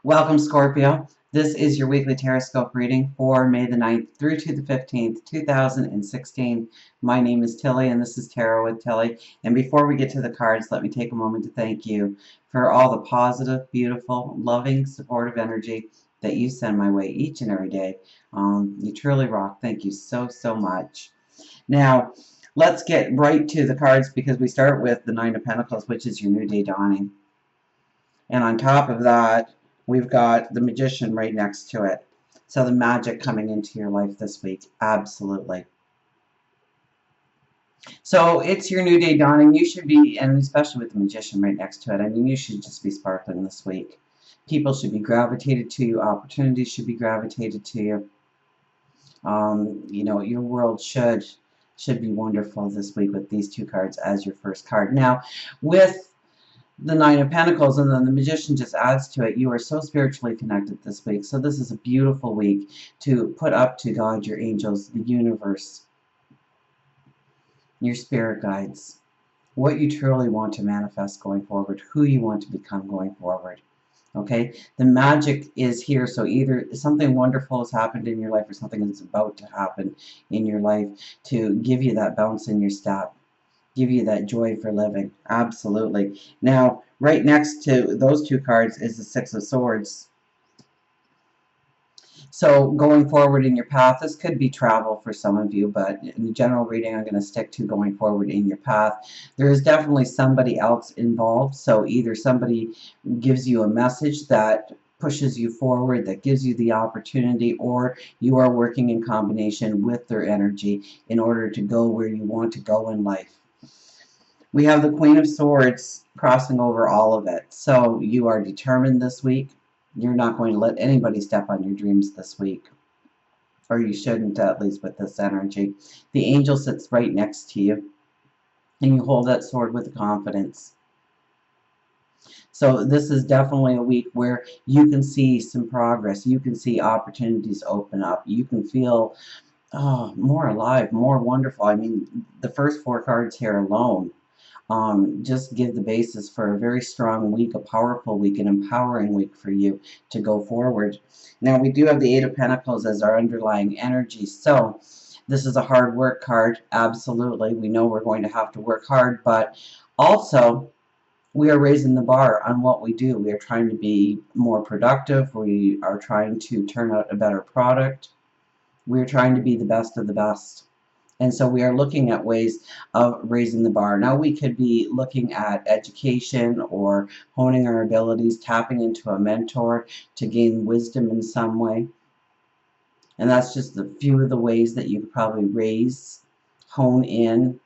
Welcome, Scorpio. This is your weekly Teroscope reading for May the 9th through to the 15th, 2016. My name is Tilly, and this is Tarot with Tilly. And before we get to the cards, let me take a moment to thank you for all the positive, beautiful, loving, supportive energy that you send my way each and every day. You truly rock. Thank you so, so much. Now, let's get right to the cards because we start with the Nine of Pentacles, which is your new day dawning. And on top of that, we've got the Magician right next to it. So the magic coming into your life this week. Absolutely. So it's your new day dawning. You should be, and especially with the Magician right next to it, I mean, you should just be sparkling this week. People should be gravitated to you. Opportunities should be gravitated to you. Your world should be wonderful this week with these two cards as your first card. Now, with the Nine of Pentacles, and then the Magician just adds to it. You are so spiritually connected this week. So this is a beautiful week to put up to God, your angels, the universe, your spirit guides, what you truly want to manifest going forward, who you want to become going forward. Okay, the magic is here. So either something wonderful has happened in your life or something is about to happen in your life to give you that bounce in your step, give you that joy for living. Absolutely. Now, right next to those two cards is the Six of Swords. So going forward in your path, this could be travel for some of you, but in the general reading, I'm going to stick to going forward in your path. There is definitely somebody else involved. So either somebody gives you a message that pushes you forward, that gives you the opportunity, or you are working in combination with their energy in order to go where you want to go in life. We have the Queen of Swords crossing over all of it. So you are determined this week. You're not going to let anybody step on your dreams this week. Or you shouldn't, at least with this energy. The angel sits right next to you. And you hold that sword with confidence. So this is definitely a week where you can see some progress. You can see opportunities open up. You can feel more alive, more wonderful. I mean, the first four cards here alone just give the basis for a very strong week, a powerful week, an empowering week for you to go forward. Now, we do have the Eight of Pentacles as our underlying energy. So this is a hard work card. Absolutely. We know we're going to have to work hard, but also we are raising the bar on what we do. We are trying to be more productive. We are trying to turn out a better product. We are trying to be the best of the best. And so we are looking at ways of raising the bar. Now we could be looking at education or honing our abilities, tapping into a mentor to gain wisdom in some way. And that's just a few of the ways that you could probably raise, hone in,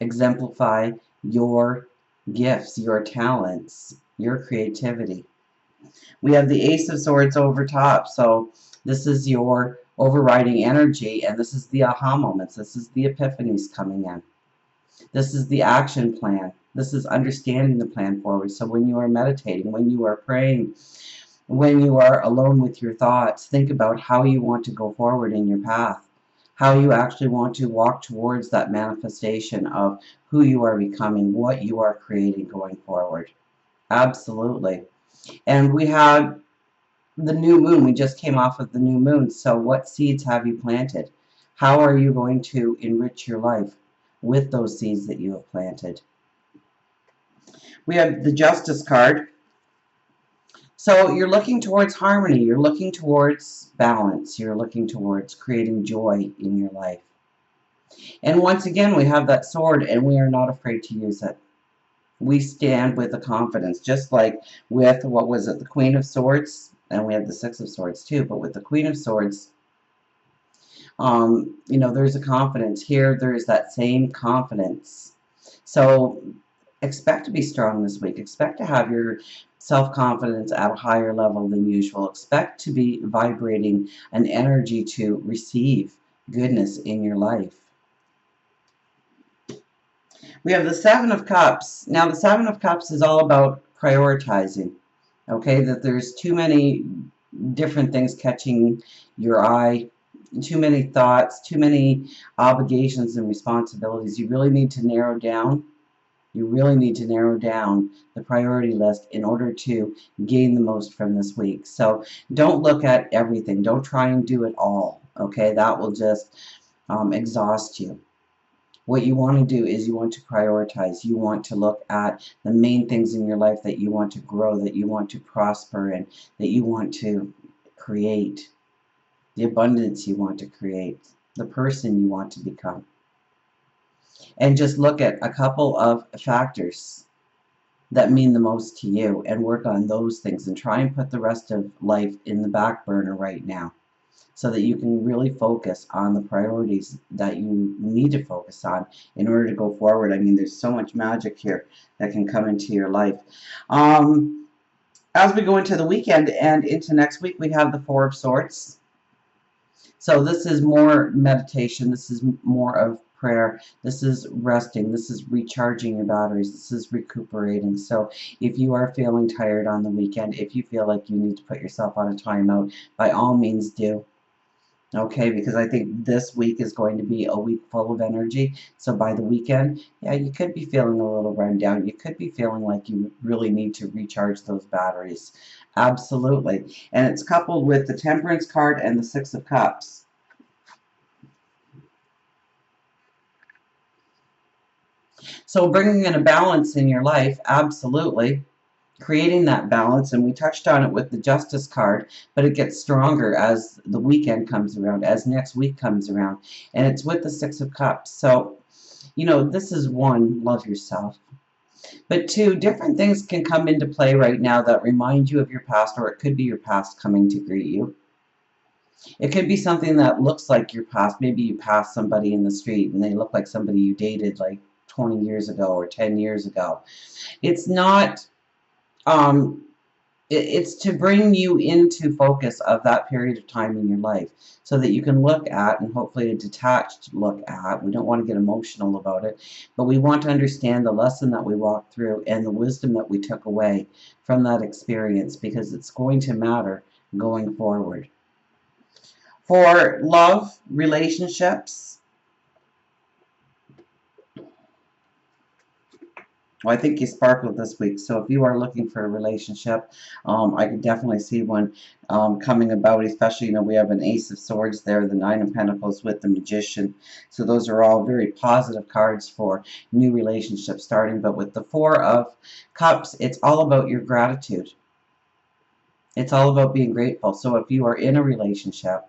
exemplify your gifts, your talents, your creativity. We have the Ace of Swords over top. So this is your overriding energy, and this is the aha moments. This is the epiphanies coming in. This is the action plan. This is understanding the plan forward. So when you are meditating, when you are praying, when you are alone with your thoughts, think about how you want to go forward in your path, how you actually want to walk towards that manifestation of who you are becoming, what you are creating going forward. Absolutely. And we have the new moon. We just came off of the new moon. So what seeds have you planted? How are you going to enrich your life with those seeds that you have planted? We have the Justice card. So you're looking towards harmony. You're looking towards balance. You're looking towards creating joy in your life. And once again, we have that sword, and we are not afraid to use it. We stand with a confidence, just like with, what was it, the Queen of Swords? And we have the Six of Swords too, but with the Queen of Swords, there's a confidence. Here, there's that same confidence. So expect to be strong this week. Expect to have your self-confidence at a higher level than usual. Expect to be vibrating an energy to receive goodness in your life. We have the Seven of Cups. Now, the Seven of Cups is all about prioritizing. Okay, that there's too many different things catching your eye, too many thoughts, too many obligations and responsibilities. You really need to narrow down You really need to narrow down the priority list in order to gain the most from this week. So don't look at everything. Don't try and do it all. Okay, that will just exhaust you. What you want to do is you want to prioritize. You want to look at the main things in your life that you want to grow, that you want to prosper, and that you want to create, the abundance you want to create, the person you want to become. And just look at a couple of factors that mean the most to you and work on those things and try and put the rest of life in the back burner right now, so that you can really focus on the priorities that you need to focus on in order to go forward. I mean, there's so much magic here that can come into your life. As we go into the weekend and into next week, we have the Four of Swords. So this is more meditation. This is more of prayer. This is resting. This is recharging your batteries. This is recuperating. So if you are feeling tired on the weekend, if you feel like you need to put yourself on a timeout, by all means do. Okay, because I think this week is going to be a week full of energy. So by the weekend, yeah, you could be feeling a little run down. You could be feeling like you really need to recharge those batteries. Absolutely. And it's coupled with the Temperance card and the Six of Cups. So bringing in a balance in your life, absolutely. Creating that balance, and we touched on it with the Justice card, but it gets stronger as the weekend comes around, as next week comes around, and it's with the Six of Cups. So, you know, this is one, love yourself. But two, different things can come into play right now that remind you of your past, or it could be your past coming to greet you. It could be something that looks like your past. Maybe you passed somebody in the street and they look like somebody you dated like 20 years ago or 10 years ago. It's not um, it's to bring you into focus of that period of time in your life so that you can look at, and hopefully a detached look at, we don't want to get emotional about it, but we want to understand the lesson that we walked through and the wisdom that we took away from that experience, because it's going to matter going forward. For love, relationships, well, I think you sparkled this week. So if you are looking for a relationship, I can definitely see one coming about, especially, you know, we have an Ace of Swords there, the Nine of Pentacles with the Magician. So those are all very positive cards for new relationships starting. But with the Four of Cups, it's all about your gratitude. It's all about being grateful. So if you are in a relationship,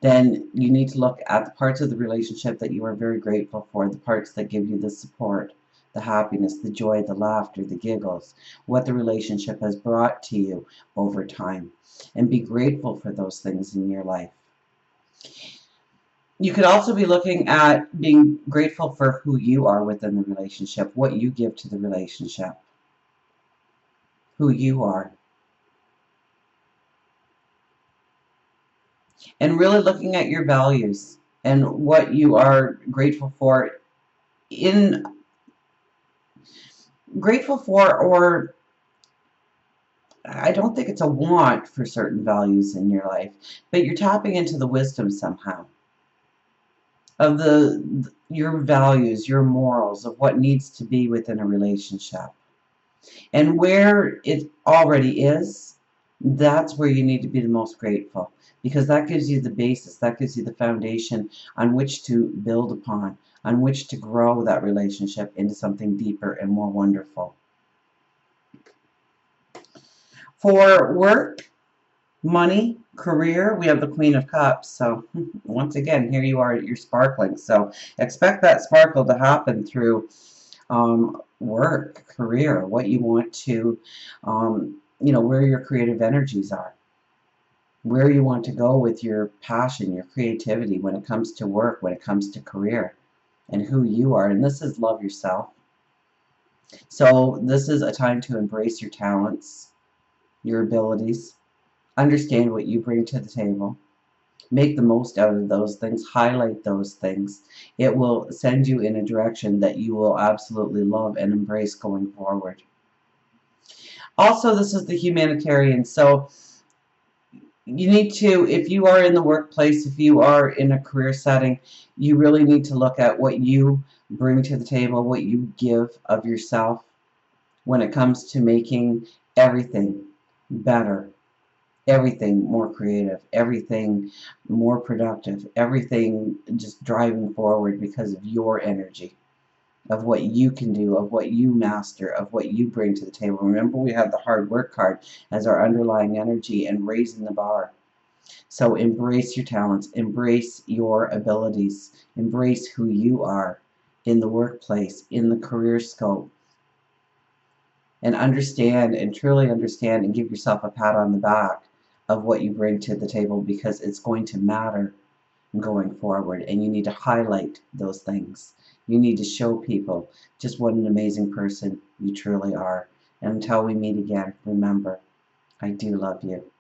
then you need to look at the parts of the relationship that you are very grateful for, the parts that give you the support, the happiness, the joy, the laughter, the giggles, what the relationship has brought to you over time. And be grateful for those things in your life. You could also be looking at being grateful for who you are within the relationship, what you give to the relationship, who you are. And really looking at your values and what you are grateful for or I don't think it's a want for certain values in your life, but you're tapping into the wisdom somehow of your values, your morals, of what needs to be within a relationship. And where it already is, that's where you need to be the most grateful, because that gives you the basis, that gives you the foundation on which to build upon, on which to grow that relationship into something deeper and more wonderful. For work, money, career, we have the Queen of Cups. So once again, here you are, you're sparkling. So expect that sparkle to happen through work, career, what you want to, you know, where your creative energies are, where you want to go with your passion, your creativity when it comes to work, when it comes to career, and who you are. And this is love yourself. So this is a time to embrace your talents, your abilities, understand what you bring to the table, make the most out of those things, highlight those things. It will send you in a direction that you will absolutely love and embrace going forward. Also, this is the humanitarian. So you need to, if you are in the workplace, if you are in a career setting, you really need to look at what you bring to the table, what you give of yourself when it comes to making everything better, everything more creative, everything more productive, everything just driving forward because of your energy, of what you can do, of what you master, of what you bring to the table. Remember, we have the hard work card as our underlying energy and raising the bar. So embrace your talents, embrace your abilities, embrace who you are in the workplace, in the career scope, and understand and truly understand and give yourself a pat on the back of what you bring to the table, because it's going to matter going forward, and you need to highlight those things. You need to show people just what an amazing person you truly are. And until we meet again, remember, I do love you.